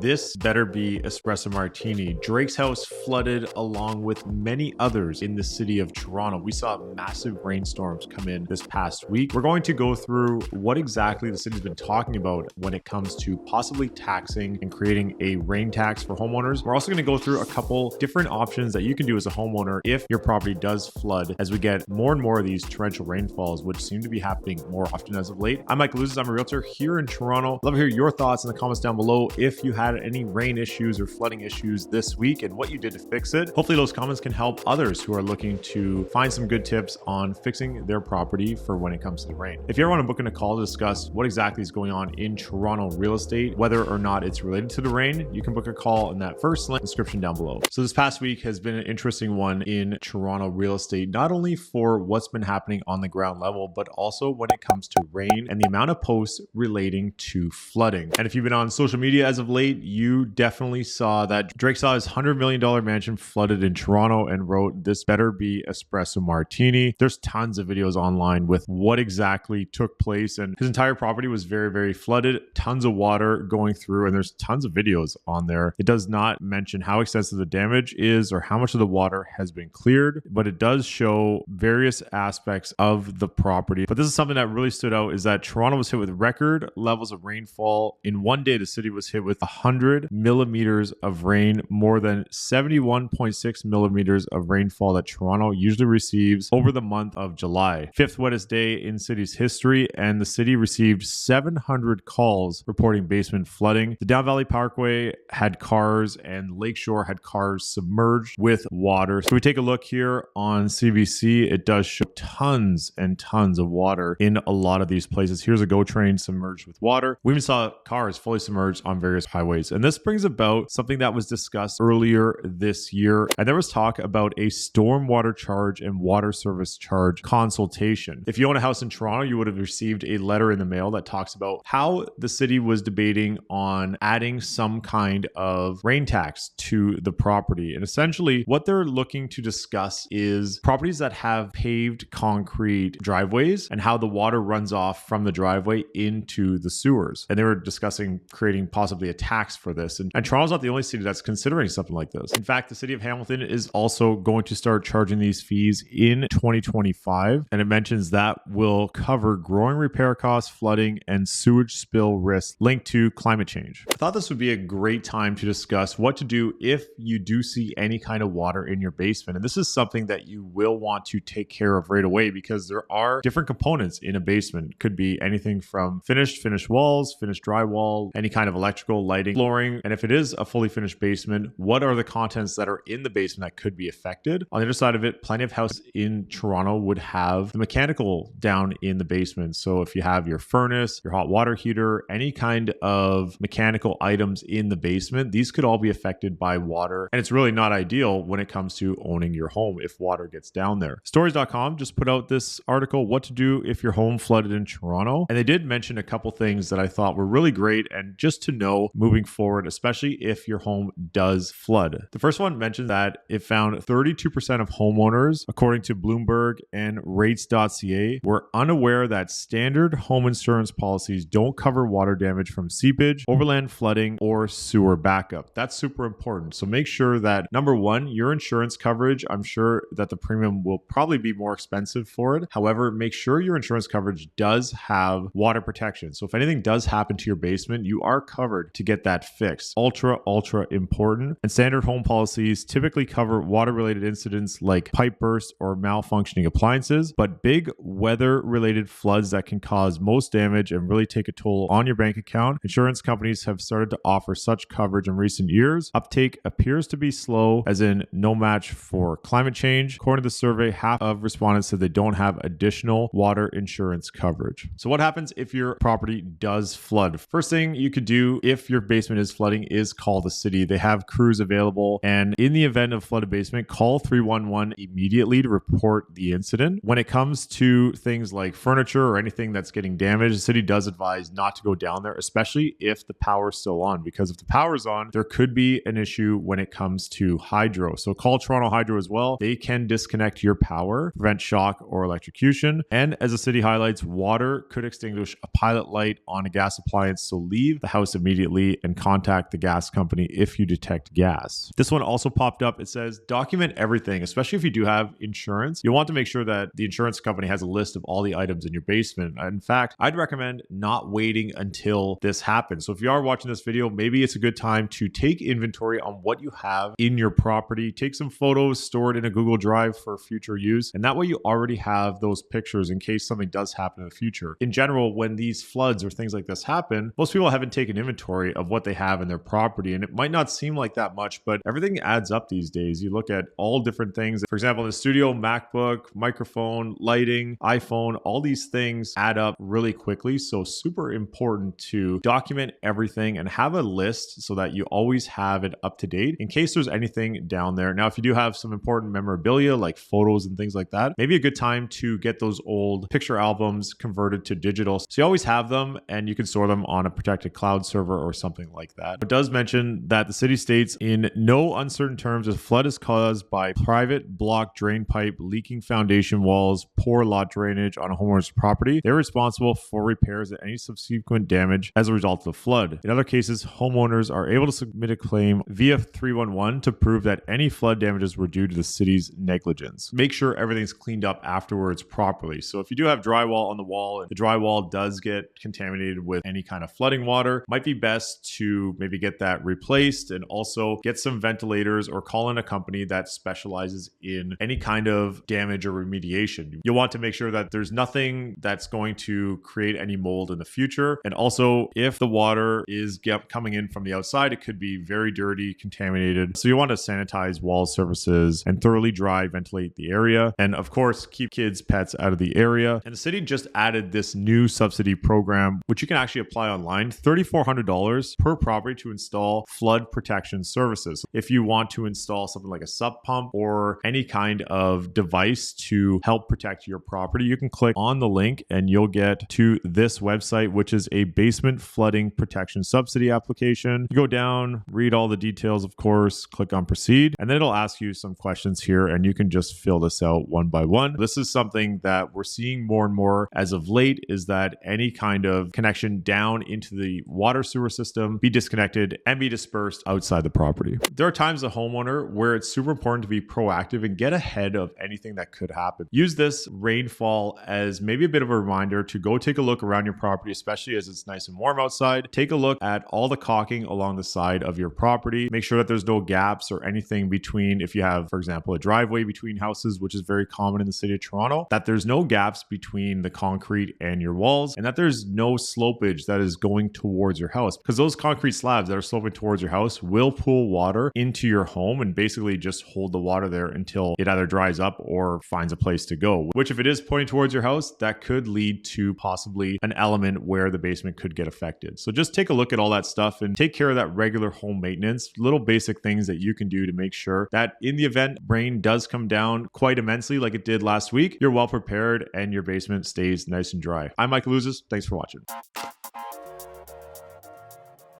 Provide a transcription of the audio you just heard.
This better be Espresso Martini. Drake's house flooded along with many others in the city of Toronto. We saw massive rainstorms come in this past week. We're going to go through what exactly the city's been talking about when it comes to possibly taxing and creating a rain tax for homeowners. We're also going to go through a couple different options that you can do as a homeowner if your property does flood, as we get more and more of these torrential rainfalls, which seem to be happening more often as of late. I'm Ouzas. I'm a realtor here in Toronto. Love to hear your thoughts in the comments down below if you had any rain issues or flooding issues this week and what you did to fix it. Hopefully those comments can help others who are looking to find some good tips on fixing their property for when it comes to the rain. If you ever want to book in a call to discuss what exactly is going on in Toronto real estate, whether or not it's related to the rain, you can book a call in that first link description down below. So this past week has been an interesting one in Toronto real estate, not only for what's been happening on the ground level, but also when it comes to rain and the amount of posts relating to flooding. And if you've been on social media as of late, you definitely saw that Drake saw his $100 million mansion flooded in Toronto and wrote, "This better be Espresso Martini." There's tons of videos online with what exactly took place, and his entire property was very, very flooded, tons of water going through, and there's tons of videos on there. It does not mention how extensive the damage is or how much of the water has been cleared, but it does show various aspects of the property. But this is something that really stood out, is that Toronto was hit with record levels of rainfall. In one day, the city was hit with 100 millimeters of rain, more than 71.6 millimeters of rainfall that Toronto usually receives over the month of July. Fifth wettest day in city's history, and the city received 700 calls reporting basement flooding. The Down Valley Parkway had cars and Lakeshore had cars submerged with water. So we take a look here on CBC. It does show tons and tons of water in a lot of these places. Here's a GO train submerged with water. We even saw cars fully submerged on various highways. And this brings about something that was discussed earlier this year. And there was talk about a stormwater charge and water service charge consultation. If you own a house in Toronto, you would have received a letter in the mail that talks about how the city was debating on adding some kind of rain tax to the property. And essentially what they're looking to discuss is properties that have paved concrete driveways and how the water runs off from the driveway into the sewers. And they were discussing creating possibly a tax for this. And Toronto's not the only city that's considering something like this. In fact, the city of Hamilton is also going to start charging these fees in 2025. And it mentions that will cover growing repair costs, flooding, and sewage spill risks linked to climate change. I thought this would be a great time to discuss what to do if you do see any kind of water in your basement. And this is something that you will want to take care of right away, because there are different components in a basement. Could be anything from finished walls, finished drywall, any kind of electrical, lighting, flooring. And if it is a fully finished basement, what are the contents that are in the basement that could be affected? On the other side of it, plenty of houses in Toronto would have the mechanical down in the basement. So if you have your furnace, your hot water heater, any kind of mechanical items in the basement, these could all be affected by water. And it's really not ideal when it comes to owning your home if water gets down there. Stories.com just put out this article, what to do if your home flooded in Toronto. And they did mention a couple things that I thought were really great and just to know moving forward, especially if your home does flood. The first one mentioned that it found 32% of homeowners, according to Bloomberg and rates.ca, were unaware that standard home insurance policies don't cover water damage from seepage, overland flooding, or sewer backup. That's super important. So make sure that, number one, your insurance coverage, I'm sure that the premium will probably be more expensive for it. However, make sure your insurance coverage does have water protection. So if anything does happen to your basement, you are covered to get that fixed. Ultra important. And standard home policies typically cover water-related incidents like pipe bursts or malfunctioning appliances, but big weather-related floods that can cause most damage and really take a toll on your bank account, insurance companies have started to offer such coverage in recent years. Uptake appears to be slow, as in no match for climate change. According to the survey, half of respondents said they don't have additional water insurance coverage. So what happens if your property does flood? First thing you could do if your basement is flooding is call the city. They have crews available, and in the event of flooded basement, call 311 immediately to report the incident. When it comes to things like furniture or anything that's getting damaged, the city does advise not to go down there, especially if the power is still on, because if the power is on, there could be an issue when it comes to hydro. So call Toronto Hydro as well. They can disconnect your power, prevent shock or electrocution. And as the city highlights, water could extinguish a pilot light on a gas appliance, so leave the house immediately and and contact the gas company if you detect gas. This one also popped up. It says document everything, especially if you do have insurance. You'll want to make sure that the insurance company has a list of all the items in your basement. In fact, I'd recommend not waiting until this happens. So if you are watching this video, maybe it's a good time to take inventory on what you have in your property, take some photos, store it in a Google Drive for future use. And that way you already have those pictures in case something does happen in the future. In general, when these floods or things like this happen, most people haven't taken inventory of what they have in their property. And it might not seem like that much, but everything adds up these days. You look at all different things. For example, in the studio, MacBook, microphone, lighting, iPhone, all these things add up really quickly. So super important to document everything and have a list so that you always have it up to date in case there's anything down there. Now, if you do have some important memorabilia like photos and things like that, maybe a good time to get those old picture albums converted to digital. So you always have them and you can store them on a protected cloud server or something like that. It does mention that the city states in no uncertain terms, if flood is caused by private block drain pipe, leaking foundation walls, poor lot drainage on a homeowner's property, they're responsible for repairs and any subsequent damage as a result of the flood. In other cases, homeowners are able to submit a claim via 311 to prove that any flood damages were due to the city's negligence. Make sure everything's cleaned up afterwards properly. So if you do have drywall on the wall and the drywall does get contaminated with any kind of flooding water, might be best to maybe get that replaced and also get some ventilators or call in a company that specializes in any kind of damage or remediation. You'll want to make sure that there's nothing that's going to create any mold in the future. And also, if the water is coming in from the outside, it could be very dirty, contaminated. So you want to sanitize wall surfaces and thoroughly dry, ventilate the area. And of course, keep kids, pets out of the area. And the city just added this new subsidy program, which you can actually apply online, $3,400 per property to install flood protection services. If you want to install something like a sub pump or any kind of device to help protect your property, you can click on the link and you'll get to this website, which is a basement flooding protection subsidy application. You go down, read all the details, of course, click on proceed, and then it'll ask you some questions here and you can just fill this out one by one. This is something that we're seeing more and more as of late, is that any kind of connection down into the water sewer system be disconnected and be dispersed outside the property. There are times as a homeowner where it's super important to be proactive and get ahead of anything that could happen. Use this rainfall as maybe a bit of a reminder to go take a look around your property, especially as it's nice and warm outside. Take a look at all the caulking along the side of your property. Make sure that there's no gaps or anything between, if you have, for example, a driveway between houses, which is very common in the city of Toronto, that there's no gaps between the concrete and your walls, and that there's no slopage that is going towards your house, because those concrete slabs that are sloping towards your house will pool water into your home and basically just hold the water there until it either dries up or finds a place to go, which if it is pointing towards your house, that could lead to possibly an element where the basement could get affected. So just take a look at all that stuff and take care of that regular home maintenance, little basic things that you can do to make sure that in the event rain does come down quite immensely like it did last week, you're well prepared and your basement stays nice and dry. I'm Ouzas. Thanks for watching.